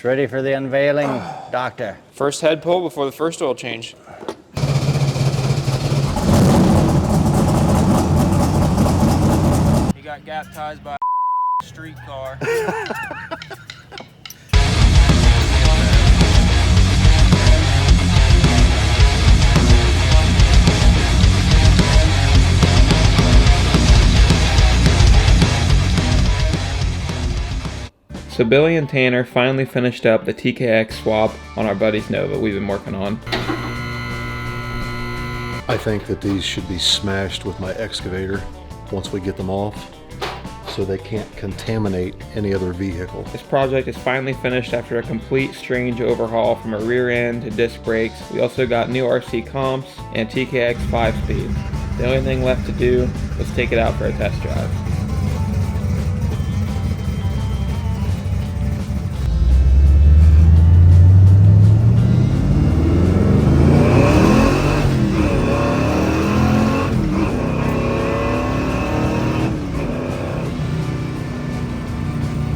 ready for the unveiling, Doctor. First head pull before the first oil change. He got baptized by a streetcar. So Billy and Tanner finally finished up the TKX swap on our buddy's Nova we've been working on. I think that these should be smashed with my excavator once we get them off, so they can't contaminate any other vehicle. This project is finally finished after a complete strange overhaul from a rear end to disc brakes. We also got new RC comps and TKX 5-speed. The only thing left to do was take it out for a test drive.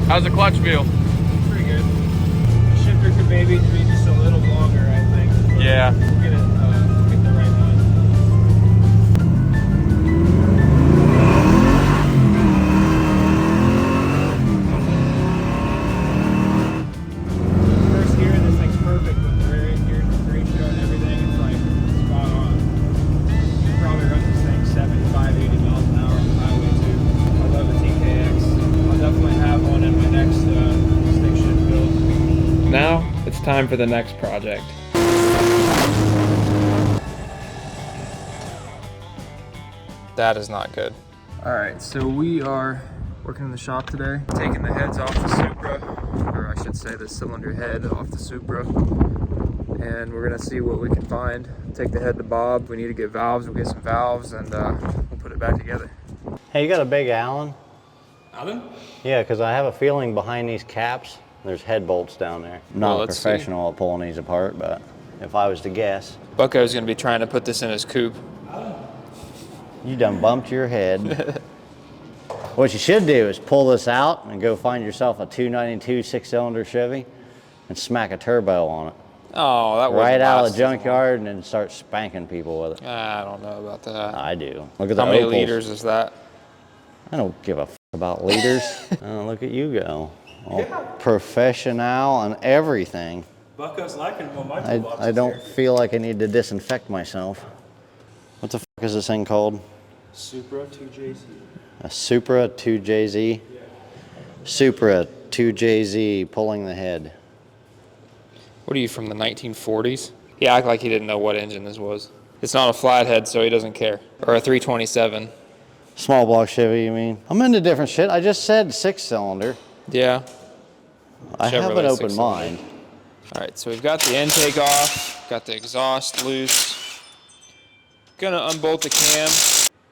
How's the clutch feel? Pretty good. The shifter could maybe be just a little longer, I think. Yeah. Get the right one. First gear, this thing's perfect with the rear end gear ratio and everything. It's like spot on. You can probably run this thing 75, 80 miles an hour on the highway too. I love the TKX. I'll definitely have one in my next stick shift build. Now it's time for the next project. That is not good. All right, so we are working in the shop today, taking the heads off the Supra, or I should say the cylinder head off the Supra. And we're gonna see what we can find. Take the head to Bob. We need to get valves. We'll get some valves and we'll put it back together. Hey, you got a big Allen? Allen? Yeah, because I have a feeling behind these caps, there's head bolts down there. I'm not a professional at pulling these apart, but if I was to guess. Bucko's gonna be trying to put this in his coupe. You done bumped your head. What you should do is pull this out and go find yourself a 292 6-cylinder Chevy and smack a turbo on it. Oh, that was right out of the junkyard and then start spanking people with it. I don't know about that. I do. Look at the How many opals. liters is that? I don't give a f about liters. Look at you go. All professional and everything. Bucko's liking what my toolbox I don't feel like I need to disinfect myself. What the f is this thing called? Supra 2JZ. A Supra 2JZ? Yeah. Supra 2JZ pulling the head. What are you, from the 1940s? He acted like he didn't know what engine this was. It's not a flathead, so he doesn't care. Or a 327. Small block Chevy, you mean? I'm into different shit. I just said 6-cylinder. Yeah. I have an open mind. All right, so we've got the intake off, got the exhaust loose. Gonna unbolt the cam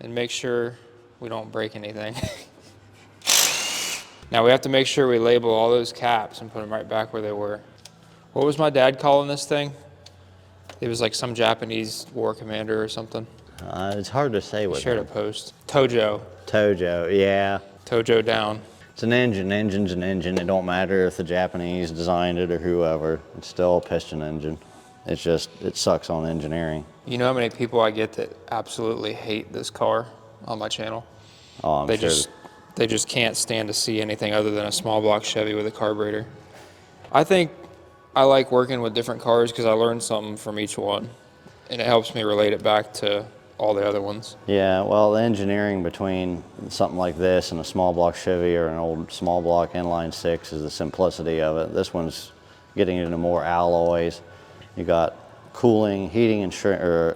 and make sure we don't break anything. Now we have to make sure we label all those caps and put them right back where they were. What was my dad calling this thing? It was like some Japanese war commander or something. It's hard to say what. Shared a post. Tojo. Tojo, yeah. Tojo down. It's an engine. Engine's an engine. It don't matter if the Japanese designed it or whoever. It's still a piston engine. It's just, it sucks on engineering. You know how many people I get that absolutely hate this car on my channel? Oh, I'm sure. They just can't stand to see anything other than a small block Chevy with a carburetor. I think I like working with different cars because I learn something from each one, and it helps me relate it back to all the other ones. Yeah, well, the engineering between something like this and a small block Chevy or an old small block inline 6 is the simplicity of it. This one's getting into more alloys. You got cooling, heating, and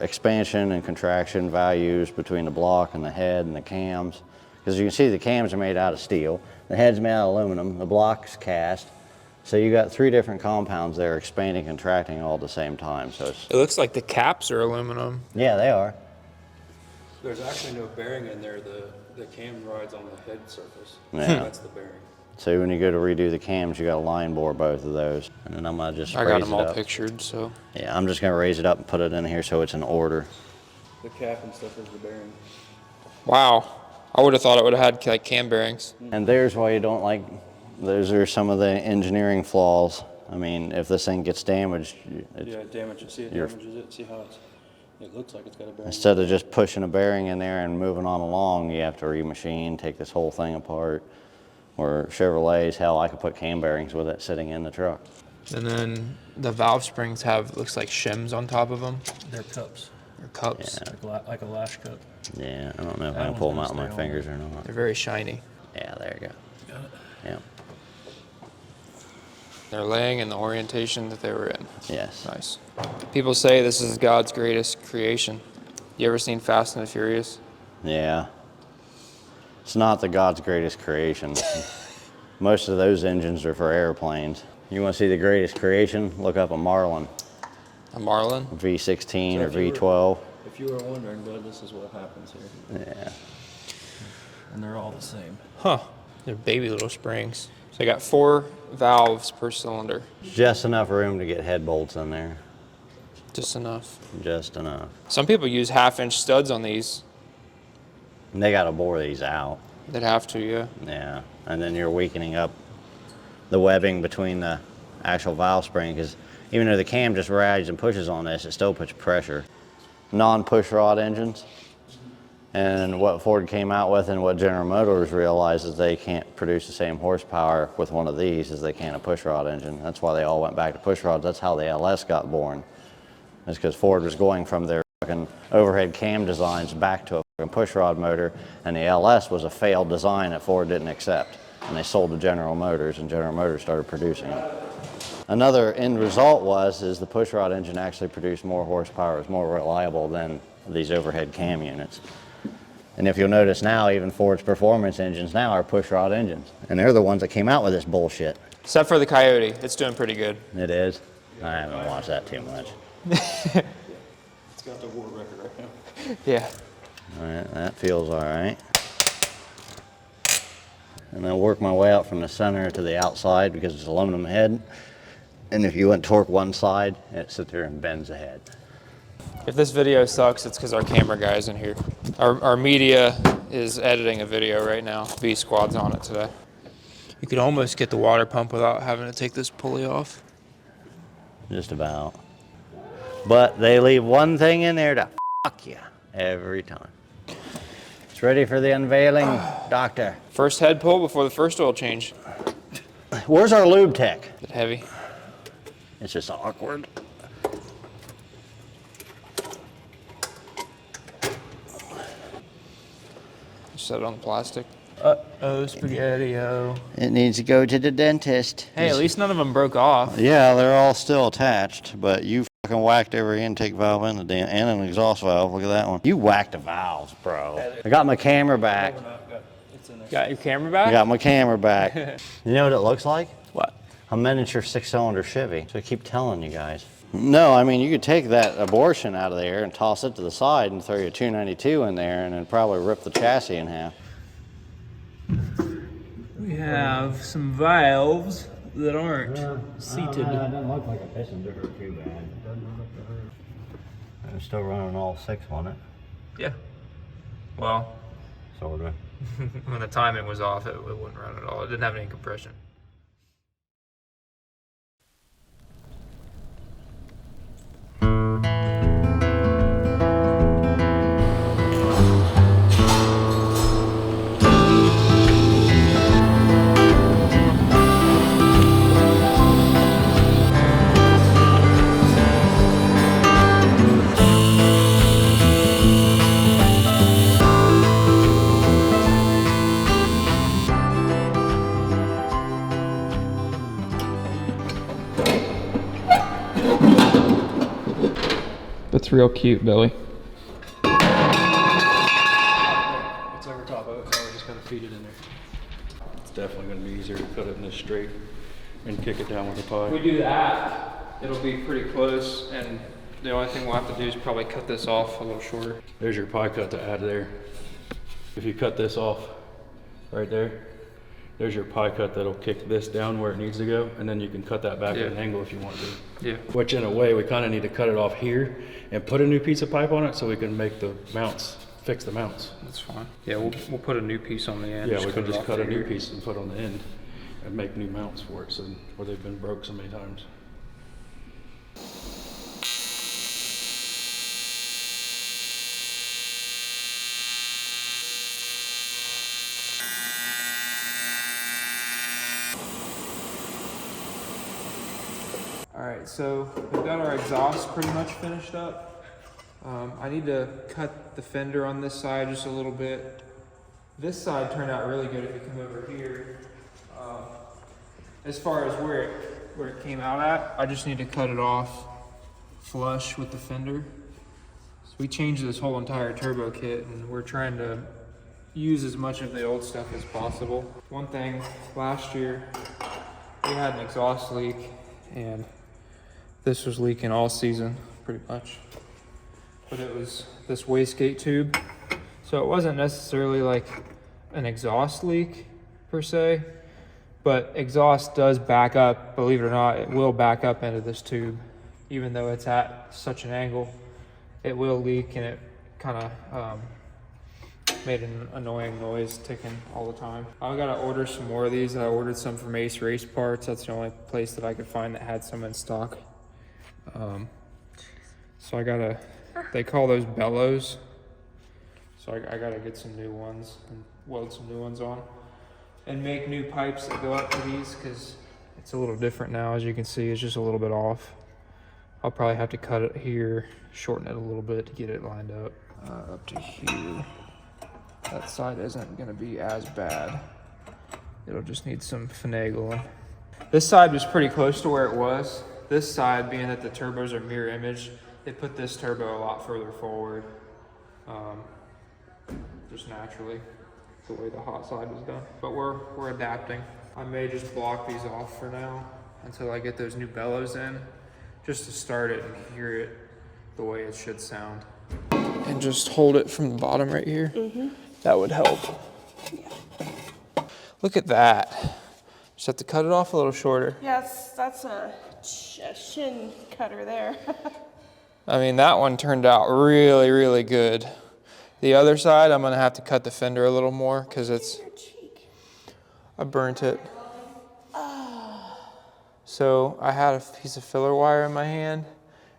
expansion and contraction values between the block and the head and the cams. Because you can see the cams are made out of steel, the head's made out of aluminum, the block's cast. So you got 3 different compounds there expanding, contracting all at the same time. So it's, It looks like the caps are aluminum. yeah, they are. There's actually no bearing in there. The cam rides on the head surface. Yeah. That's the bearing. So when you go to redo the cams, you got to line bore both of those. And then I'm gonna just I raise got it them all up. pictured, so. Yeah, I'm just gonna raise it up and put it in here so it's in order. The cap and stuff is the bearing. Wow. I would have thought it would have had like cam bearings. And there's why you don't like, those are some of the engineering flaws. I mean, if this thing gets damaged, Yeah, damage it. See it damages it. See how it looks like it's got a bearing. instead of just pushing a bearing in there and moving on along, you have to remachine, take this whole thing apart. Or Chevrolets, hell, I could put cam bearings with it sitting in the truck. And then the valve springs have, looks like shims on top of them. They're cups. They're cups. Yeah. Like a lash cup. Yeah, I don't know if I can pull them out with my fingers or not. They're very shiny. Yeah, there you go. Got it. Yeah. They're laying in the orientation that they were in. Yes. Nice. People say this is God's greatest creation. You ever seen Fast and the Furious? Yeah. It's not the God's greatest creation. Most of those engines are for airplanes. You want to see the greatest creation? Look up a Marlin. A Marlin? V16 So or if you V12. If you were wondering, bud, this is what happens here. Yeah. And they're all the same. Huh. They're baby little springs. So they got 4 valves per cylinder. Just enough room to get head bolts in there. Just enough. Just enough. Some people use 1/2-inch studs on these. And they got to bore these out. They'd have to, yeah. Yeah. And then you're weakening up the webbing between the actual valve spring, because even though the cam just rides and pushes on this, it still puts pressure. Non-push rod engines. And what Ford came out with and what General Motors realized is they can't produce the same horsepower with one of these as they can a push rod engine. That's why they all went back to push rods. That's how the LS got born. It's because Ford was going from their fucking overhead cam designs back to a fucking push rod motor, and the LS was a failed design that Ford didn't accept. And they sold to General Motors, and General Motors started producing it. Another end result is the push rod engine actually produced more horsepower, it's more reliable than these overhead cam units. And if you'll notice now, even Ford's performance engines now are push rod engines. And they're the ones that came out with this bullshit. Except for the Coyote. It's doing pretty good. It is? I haven't watched that too much. It's got the war record right now. Yeah. All right, that feels all right. And I'll work my way out from the center to the outside because it's aluminum head. And if you went torque one side, it sits there and bends the head. If this video sucks, it's because our camera guy's in here. Our media is editing a video right now. B Squad's on it today. You could almost get the water pump without having to take this pulley off. Just about. But they leave one thing in there to fuck you every time. It's ready for the unveiling, Doctor. First head pull before the first oil change. Where's our lube tech? Is it heavy? It's just awkward. Set it on the plastic. Uh-oh, spaghetti-o. It needs to go to the dentist. Hey, at least none of them broke off. Yeah, they're all still attached, but you fucking whacked every intake valve in the damn, and an exhaust valve. Look at that one. You whacked the valves, bro. I got my camera back. Got your camera back? I got my camera back. You know what it looks like? What? A miniature 6-cylinder Chevy. So I keep telling you guys. No, I mean, you could take that abortion out of there and toss it to the side and throw your 292 in there and then probably rip the chassis in half. We have some valves that aren't seated. doesn't look like a piston digger too bad. I'm still running all 6 on it. Yeah. Well, Sort of. when the timing was off, it wouldn't run at all. It didn't have any compression. That's real cute, Billy. It's over top of it, so we're just gonna feed it in there. It's definitely gonna be easier to cut it in this straight and kick it down with a If pie. we do that, it'll be pretty close, and the only thing we'll have to do is probably cut this off a little shorter. There's your pie cut to add there. If you cut this off right there, there's your pie cut that'll kick this down where it needs to go, and then you can cut that back at an angle if you want to. Yeah. Which in a way, we kind of need to cut it off here and put a new piece of pipe on it so we can make the mounts, fix the mounts. That's fine. Yeah, we'll put a new piece on the end. Yeah, we can just off cut a new here. piece and put on the end. and make new mounts for it, so where they've been broke so many times. All right, so we've got our exhaust pretty much finished up. I need to cut the fender on this side just a little bit. This side turned out really good if you come over here. As far as where it came out at, I just need to cut it off flush with the fender. So we changed this whole entire turbo kit, and we're trying to use as much of the old stuff as possible. One thing, last year we had an exhaust leak, and this was leaking all season pretty much. But it was this wastegate tube. So it wasn't necessarily like an exhaust leak per se, but exhaust does back up, believe it or not, it will back up into this tube. Even though it's at such an angle, it will leak, and it kind of made an annoying noise ticking all the time. I gotta order some more of these. I ordered some from Ace Race Parts. That's the only place that I could find that had some in stock. So I gotta, they call those bellows. So I gotta get some new ones and weld some new ones on and make new pipes that go up to these, because it's a little different now. As you can see, it's just a little bit off. I'll probably have to cut it here, shorten it a little bit to get it lined up. Up to here. That side isn't gonna be as bad. It'll just need some finagling. This side was pretty close to where it was. This side, being that the turbos are mirror image, they put this turbo a lot further forward. Just naturally, the way the hot side was done. But we're adapting. I may just block these off for now until I get those new bellows in, just to start it and hear it the way it should sound. And just hold it from the bottom right here. That would help. Yeah. Look at that. Just have to cut it off a little shorter. Yes, that's a shin cutter there. I mean, that one turned out really, really good. The other side, I'm gonna have to cut the fender a little more because I burnt it. So I had a piece of filler wire in my hand,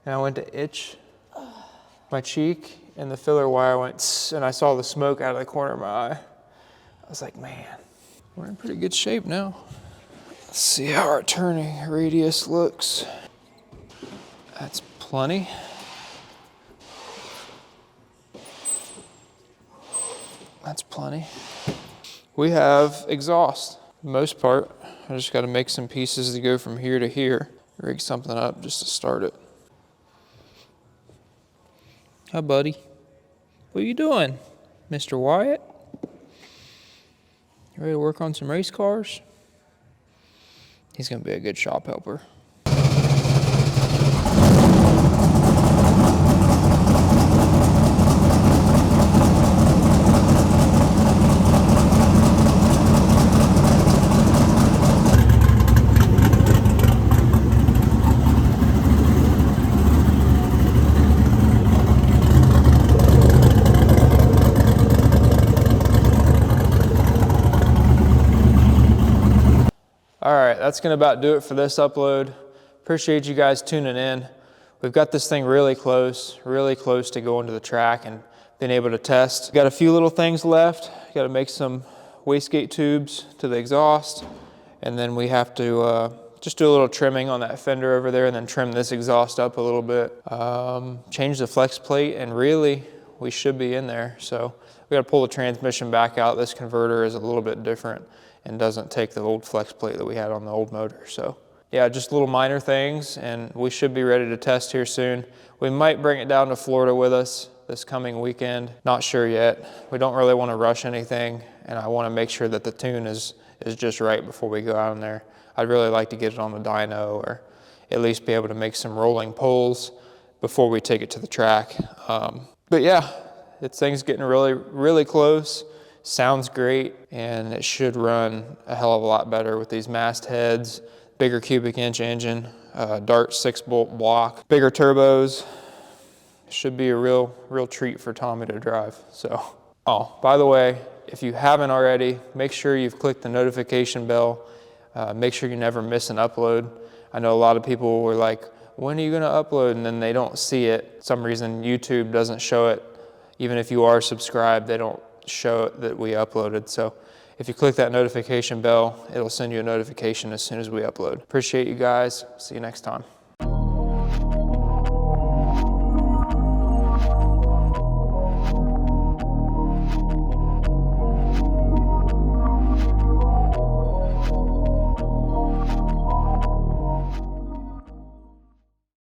and I went to itch my cheek, and the filler wire went tss, and I saw the smoke out of the corner of my eye. I was like, man, we're in pretty good shape now. Let's see how our turning radius looks. That's plenty. That's plenty. We have exhaust, for the most part. I just gotta make some pieces to go from here to here, rig something up just to start it. Hi, buddy. What are you doing, Mr. Wyatt? You ready to work on some race cars? He's gonna be a good shop helper. All right, that's gonna about do it for this upload. Appreciate you guys tuning in. We've got this thing really close to going to the track and being able to test. Got a few little things left. Got to make some wastegate tubes to the exhaust, and then we have to just do a little trimming on that fender over there, and then trim this exhaust up a little bit. Change the flex plate, and really we should be in there. So we got to pull the transmission back out. This converter is a little bit different and doesn't take the old flex plate that we had on the old motor. So yeah, just little minor things, and we should be ready to test here soon. We might bring it down to Florida with us this coming weekend. Not sure yet. We don't really want to rush anything, and I want to make sure that the tune is just right before we go out in there. I'd really like to get it on the dyno, or at least be able to make some rolling pulls before we take it to the track. But yeah, this thing's getting really, really close. Sounds great, and it should run a hell of a lot better with these mast heads, bigger cubic inch engine, Dart 6-bolt block, bigger turbos. Should be a real treat for Tommy to drive. So, oh, by the way, if you haven't already, make sure you've clicked the notification bell Make sure you never miss an upload. I know a lot of people were like, when are you gonna upload? And then they don't see it. For some reason YouTube doesn't show it. Even if you are subscribed, they don't show it that we uploaded. So if you click that notification bell, it'll send you a notification as soon as we upload. Appreciate you guys. See you next time.